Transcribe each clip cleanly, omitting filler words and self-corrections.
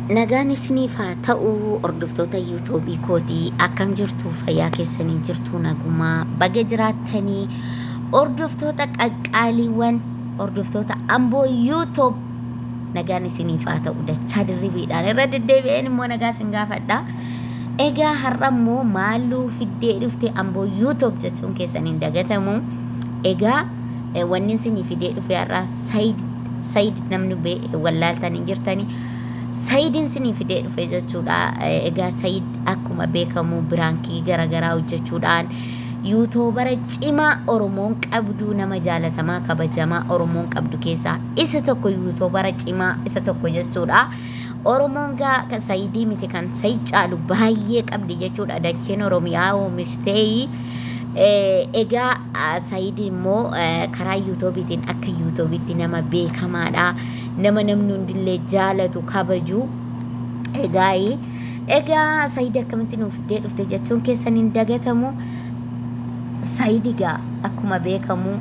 Nagaan isiniif haa ta'u hordoftoota yuutuubii kootii akkam jirtu fayyaa keessanii jirtu nagumaa baga jiraattanii hordoftoota qaqqaaliiwwan hordoftoota amboo yuutuub nagaan isiniif haa ta'u dachaa dirribiidhaan irra deddeebi'een immoo nagaa isin gaafadha. Egaa har'a immoo maaluu fiddee dhufte amboo yuutuub jechuun keessaniin dagatamu. Egaa wanni isinii fidee dhufe har'a Sayid namni wallaaltanii jirtanii. Sayidin sinii fidee dhufe jechuudha. Egaa Sayid akkuma beekamu biraankii garaagaraa hojjechuudhaan yuutuubara cimaa Oromoon qabdu nama jaalatamaa kabajamaa Oromoon qabdu keessaa isa tokko yuutuubara cimaa isa tokko jechuudha. Oromoon gaa Sayidii miti kan Sayid caalu baay'ee qabdi jechuudha. Dacheen Oromiyaa oomishitee egaa Sayid immoo karaa yuutuubiitiin akka yuutuubiitti nama beekamaadha. Nama namni hundillee jaalatu kabaju. Egaa Sayid akkamitti nuuf fidee dhufte jechuun keessaniin dagatamu. Sayid egaa akkuma beekamu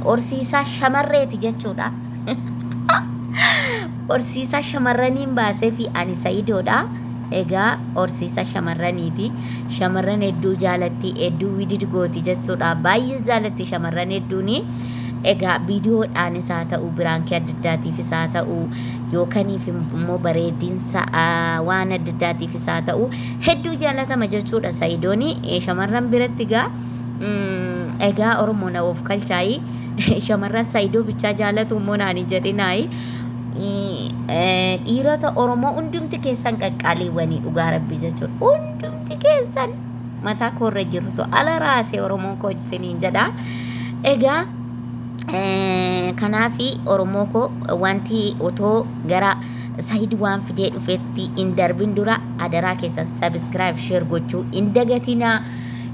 horsiisaa shamarreeti jechuudha. Horsiisaa shamarraniin baasee fi ani Sayidoodha. Egaa horsiisa shamarraniiti. Shamarran hedduu jaalatti, hedduu wididgooti jechuudha. Baay'ee jaalatti shamarran hedduuni. Egaa viidiyoodhaanis haa ta'u biraankii adda addaatiifis haa ta'u yookaniif immoo bareedinsa waan adda addaatiifis haa ta'u hedduu jaalatama jechuudha Sayidooni. Shamarran biratti egaa Oromoo na of kalchaayi. Shamarran Sayidoo bichaa jaalatu immoo naan hin jedhinaayi. Dhiirota Oromoo hundumti keessan qaqqaaliiwwanii dhugaa rabbi jechuudha. Hundumti keessan mataa koorra jirtu ala raasee Oromoon koo isiniin jedha. Egaa kanaafi Oromoo koo wanti otoo gara Sayid waan fidee dhufetti hin darbin dura adaraa keessan subscribe share gochuu hin dagatinaa.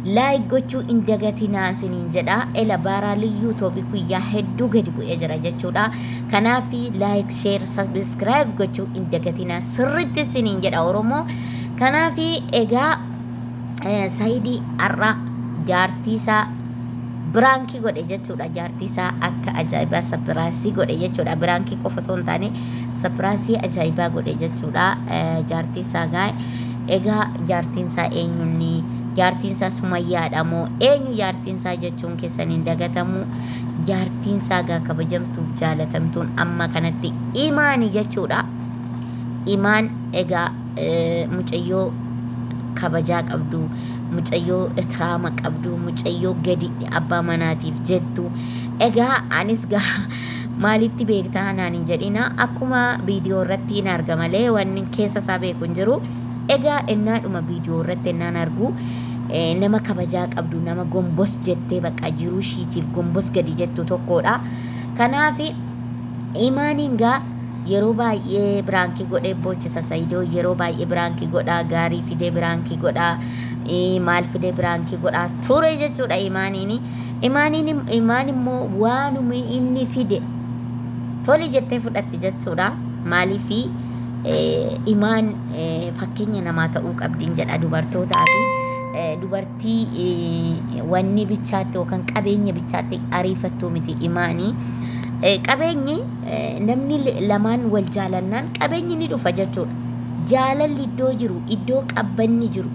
Like gochuu hin dagatinaa isiniin jedha. Ela baaraalii yuutuubii guyyaa hedduu gadi bu'ee jira jechuudha. Kanaafi like share subscribe gochuu hin dagatinaa sirriitti isiniin jedha Oromoo. Kanaafi egaa Sayid har'a jaartiisaa biraankii godhe jechuudha. Jaartiisaa akka ajaa'ibaa sapiraasii godhe jechuudha. Biraankii qofa otoo hin taane sapiraasii ajaa'ibaa godhe jechuudha. Jaartiisaa egaa jaartiinsaa eenyunni? Jaartiinsaa Sumayyaadha moo eenyu jaartiinsaa jechuun keessaniin dagatamu. Jaartiinsaa gaa kabajamtuuf jaalatamtuun amma kanatti Imaanii jechuudha. Imaan egaa mucayyoo kabajaa qabdu, mucayyoo itiraama qabdu, mucayyoo gadi abbaa manaatiif jettu. Egaa anis gaa maalitti beektaa naan hin jedhina. Akkuma viidiyoo irratti hin arga malee wanni keessa isaa beeku hin jiru. Egaa ennaadhuma viidiyoo irratti ennaan argu nama kabajaa qabdu, nama gombos jettee bakka jiruu ishiitiif gombos gadi jettu tokkodha. Kanaafi Imaaniin gaa yeroo baay'ee biraankii godhee boochisa Sayidoo. Yeroo baay'ee biraankii godhaa, gaarii fidee biraankii godhaa, maal fidee biraankii godhaa ture jechuudha Imaaniin. Imaan immoo waanuma inni fide toli jettee fudhatti jechuudha. Maaliifi Imaan fakkeenya namaa ta'uu qabdiin jedha dubartootaa fi dubartii wanni bichaatti yookaan qabeenya bichaatti ariifattuu miti Imaanii. Qabeenyi namni lamaan wal jaalannaan qabeenyi ni dhufa jechuudha. Jaalalli iddoo jiru, iddoo qabbanni jiru,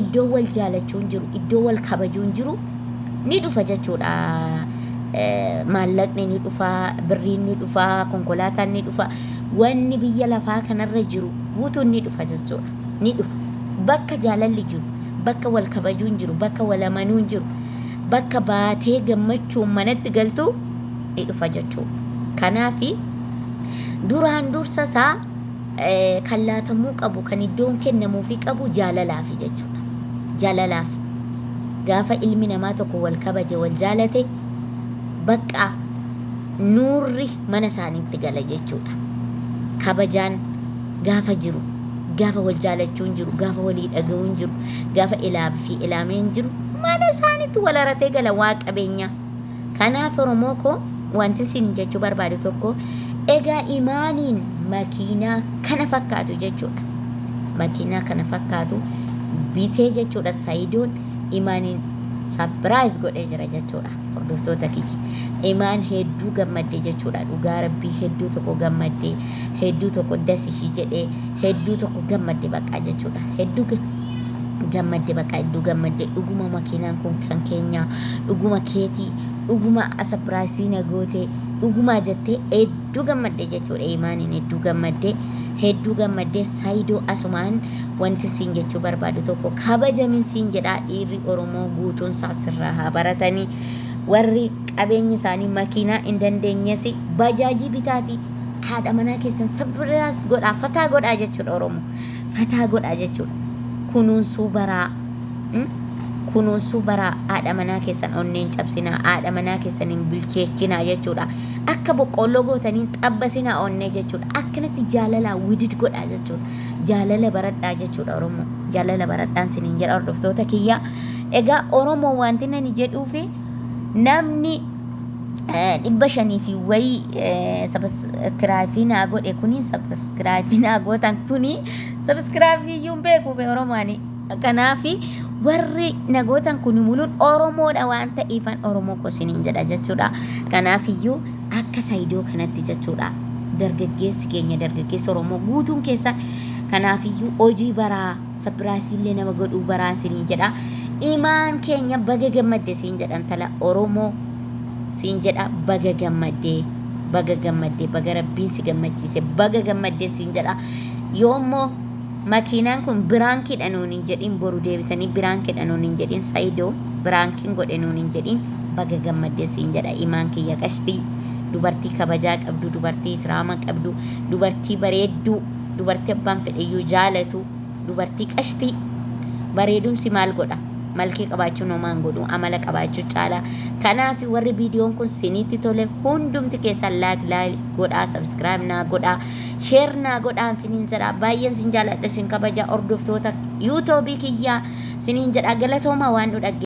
iddoo wal jaalachuun jiru, iddoo wal kabajuun jiru ni dhufa jechuudha. Maallaqni ni dhufa, birriin ni dhufa, konkolaataan ni dhufa. Wanni biyya lafaa kanarra jiru guutuun ni dhufa jechuudha. Ni dhufa. Bakka jaalalli jiru, bakka wal kabajuun jiru, bakka wal amanuun jiru, bakka baatee gammachuun manatti galtu ni dhufa jechuudha. Kanaafi duraan dursa isaa kan laatamuu qabu, kan iddoon kennamuufi qabu jaalalaafi jechuudha. Jaalalaafi. Gaafa ilmi namaa tokko wal kabaje, wal jaalate bakka nuurri mana isaaniitti gala jechuudha. Kabajaan gaafa jiru, gaafa wal jaalachuun jiru, gaafa walii dhaga'uun jiru, gaafa ilaafi ilaameen jiru mana isaaniitti wal haratee gala waa qabeenya. Kanaaf Oromoo koo wanti isin jechuu barbaadu tokko egaa Imaaniin makiinaa kana fakkaatu jechuudha. Makiinaa kana fakkaatu bitee jechuudha Sayidoon Imaaniin sapiraayis godhee jira jechuudha. hordoftoota kiyya. Imaan hedduu gammadde jechuudha. Dhugaa rabbii hedduu tokko gammadde, hedduu tokko dasishii jedhee, hedduu tokko gammadde baqqaa jechuudha. Hedduu gammadde baqqaa hedduu gammadde. Dhuguma makiinaan kun kan keenya, dhuguma keetii, dhuguma asapiraasii na goote, dhuguma jettee hedduu gammadde jechuudha. Imaaniin hedduu gammadde. Hedduu gammadde Saayidoo asumaan wanti siin jechuu barbaadu tokko kabajamin siin jedhaa. Dhiirri Oromoo guutuun sirraa haa baratanii. Warri qabeenyi isaanii makiinaa hin dandeenyes bajaajii bitaati. Haadha manaa keessan sabiraas godhaa, fataa godhaa jechuudha. Oromoo fataa godhaa jechuudha. Kunuunsuu baraa, kunuunsuu baraa. Haadha manaa keessan onneen cabsinaa, haadha manaa keessan hin bilcheechinaa jechuudha. Akka boqqolloo gootaniin xabbasinaa onnee jechuudha. Akkanatti jaalalaa widid godhaa jechuudha. Jaalala baradhaa jechuudha. Oromoo jaalala baradhaan siniin jedha hordoftoota kiyya. Egaa Oromoo wanti nani jedhuufi namni 500 fi wayii sabskiraayifii naa godhe kuni sabskiraayifii naa gootan kuni sabskiraayifii iyyuu beeku be Oromooni. Kanaafi warri nagootan kuni muluun Oromoodha waan ta'eefan Oromoo ko siniin jedha jechuudha. Kanaafiyyuu akka Saayidoo kanatti jechuudha. Dargaggeessi keenya dargaggeessi Oromoo guutuun keessan kanaafiyyuu hojii baraa sabiraasiillee nama godhuu baraan siniin jedha. Imaan keenya baga gammadde siin jedhan tala Oromoo siin jedha. Baga gammadde, baga gammadde, baga rabbiin si gammachiise, baga gammadde siin jedha. Yoommoo makiinaan kun biraankiidha nuun hin jedhin, boru deebitanii biraankiidha nuun hin jedhin. Saayidoo biraankiin godhe nuun hin jedhin. Baga gammadde siin jedha. Imaan kiyya qashtii dubartii kabajaa qabdu, dubartii ihtiraama qabdu, dubartii bareedduu, dubartii abbaan fedheyyuu jaalatu, dubartii qashtii. Bareedumsi maal godha? Malkii qabaachuu nomaan godhu, amala qabaachuu caala. Kanaaf warri viidiyoon kun sinitti tole hundumti keessan laayik godhaa, sabskiraayib naa godhaa, sheer naa godhaan siniin jedha. Baay'een sin jaaladha, sin kabaja hordoftoota yuutuubii kiyyaa siniin jedha. Galatooma waan nu dhagge